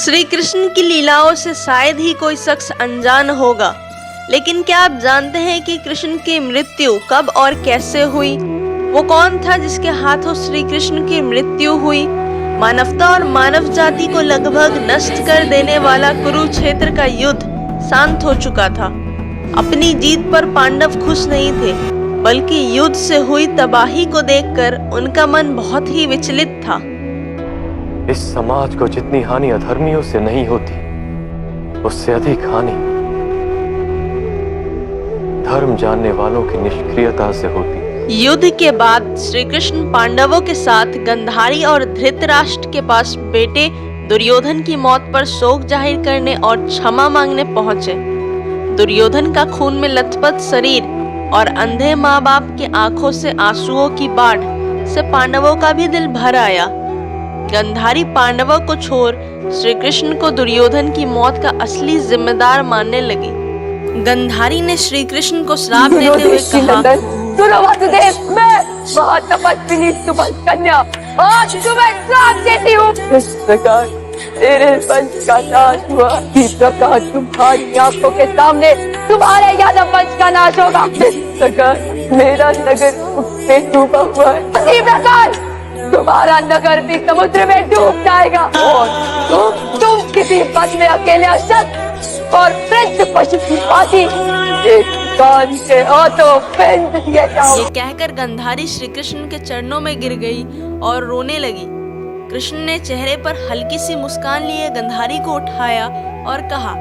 श्री कृष्ण की लीलाओं से शायद ही कोई शख्स अनजान होगा, लेकिन क्या आप जानते हैं कि कृष्ण की मृत्यु कब और कैसे हुई? वो कौन था जिसके हाथों श्री कृष्ण की मृत्यु हुई? मानवता और मानव जाति को लगभग नष्ट कर देने वाला कुरुक्षेत्र का युद्ध शांत हो चुका था। अपनी जीत पर पांडव खुश नहीं थे, बल्कि युद्ध से हुई तबाही को देखकर उनका मन बहुत ही विचलित था। इस समाज को जितनी हानि अधर्मियों से नहीं होती, उससे अधिक हानि धर्म जानने वालों की निष्क्रियता से होती। युद्ध के बाद श्री कृष्ण पांडवों के साथ गंधारी और धृतराष्ट्र के पास बेटे दुर्योधन की मौत पर शोक जाहिर करने और क्षमा मांगने पहुंचे। दुर्योधन का खून में लथपथ शरीर और अंधे माँ बाप की आंखों से आंसुओं की बाढ़ से पांडवों का भी दिल भर आया। गंधारी पांडवों को छोड़ श्री कृष्ण को दुर्योधन की मौत का असली जिम्मेदार मानने लगी। गंधारी ने श्री कृष्ण को श्राप देते हुए कहा, मैं तपस्विनी कन्या आज तुम्हें श्राप देती हूँ। इस प्रकार तेरे वंश का नाश हुआ, इस प्रकार तुम्हारी आंखों के सामने तुम्हारे यादव वंश का नाश होगा। इस प्रकार मेरा नगर में डूबा हुआ है, इसी प्रकार तुम्हारा नगर भी समुद्र में डूब जाएगा और तुम किसी पद में अकेले अशक्त और वृद्ध पशु की भांति एक कान के हाथों फेंक दिए जाओ। ये कहकर गंधारी श्री कृष्ण के चरणों में गिर गई और रोने लगी। कृष्ण ने चेहरे पर हल्की सी मुस्कान लिए गंधारी को उठाया और कहा,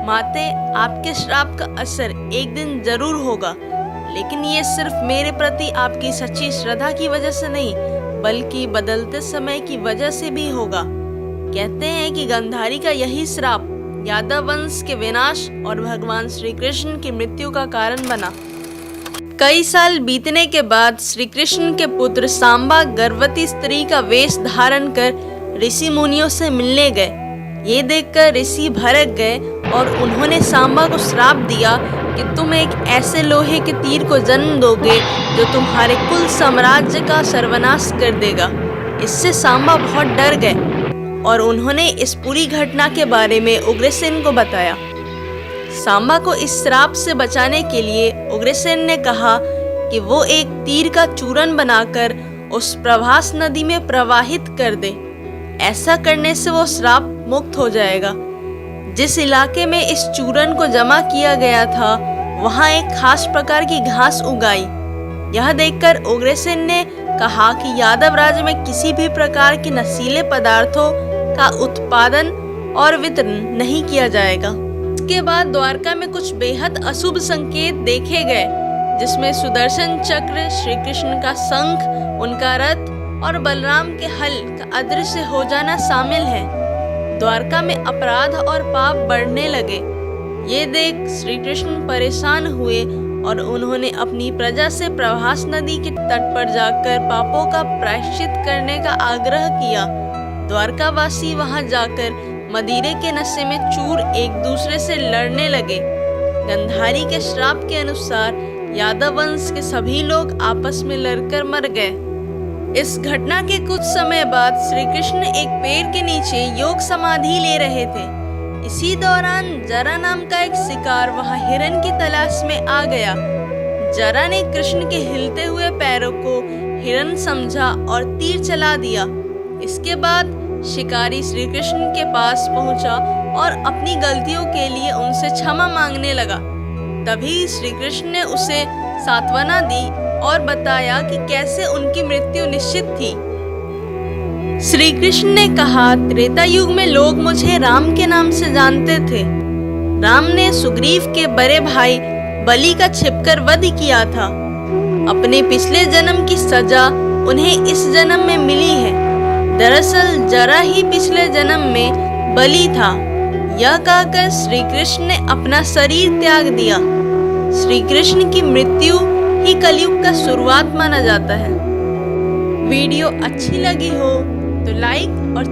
माते, आपके श्राप का असर एक दिन जरूर होगा, लेकिन ये सिर्फ मेरे प्रति आपकी सच्ची श्रद्धा की वजह से नहीं, बल्कि बदलते समय की वजह से भी होगा। कहते हैं कि गंधारी का यही श्राप यादव वंश के विनाश और भगवान श्री कृष्ण की मृत्यु का कारण बना। कई साल बीतने के बाद श्री कृष्ण के पुत्र सांबा गर्भवती स्त्री का वेश धारण कर ऋषि मुनियों से मिलने गए। ये देखकर ऋषि भड़क गए और उन्होंने सांबा को श्राप दिया कि तुम एक ऐसे लोहे के तीर को जन्म दोगे जो तुम्हारे कुल साम्राज्य का सर्वनाश कर देगा। इससे सांबा बहुत डर गए और उन्होंने इस पूरी घटना के बारे में उग्रसेन को बताया। सांबा को इस श्राप से बचाने के लिए उग्रसेन ने कहा कि वो एक तीर का चूर्ण बनाकर उस प्रभास नदी में प्रवाहित कर दे। ऐसा करने से वो श्राप मुक्त हो जाएगा। जिस इलाके में इस चूर्ण को जमा किया गया था, वहां एक खास प्रकार की घास उगाई। यह देखकर उग्रसेन ने कहा कि यादव राज्य में किसी भी प्रकार के नशीले पदार्थों का उत्पादन और वितरण नहीं किया जाएगा। इसके बाद द्वारका में कुछ बेहद अशुभ संकेत देखे गए, जिसमें सुदर्शन चक्र, श्री कृष्ण का शंख, उनका रथ और बलराम के हल का अदृश्य हो जाना शामिल है। द्वारका में अपराध और पाप बढ़ने लगे। ये देख श्री कृष्ण परेशान हुए और उन्होंने अपनी प्रजा से प्रभास नदी के तट पर जाकर पापों का प्रायश्चित करने का आग्रह किया। द्वारकावासी वहां जाकर मदिरे के नशे में चूर एक दूसरे से लड़ने लगे। गंधारी के श्राप के अनुसार यादव वंश के सभी लोग आपस में लड़कर मर गए। इस घटना के कुछ समय बाद श्री कृष्ण एक पेड़ के नीचे योग समाधि ले रहे थे। इसी दौरान जरा नाम का एक शिकार वहां हिरण की तलाश में आ गया। जरा ने कृष्ण के हिलते हुए पैरों को हिरण समझा और तीर चला दिया। इसके बाद शिकारी श्री कृष्ण के पास पहुंचा और अपनी गलतियों के लिए उनसे क्षमा मांगने लगा। तभी श्री कृष्ण ने उसे सांत्वना दी और बताया कि कैसे उनकी मृत्यु निश्चित थी। श्री कृष्ण ने कहा, त्रेता युग में लोग मुझे राम के नाम से जानते थे। राम ने सुग्रीव के बड़े भाई बलि का छिपकर वध किया था। अपने पिछले जन्म की सजा उन्हें इस जन्म में मिली है। दरअसल जरा ही पिछले जन्म में बलि था। यह कहकर श्री कृष्ण ने अपना शरीर त्याग दिया। श्री कृष्ण की मृत्यु ही कलयुग का शुरुआत माना जाता है। वीडियो अच्छी लगी हो तो लाइक और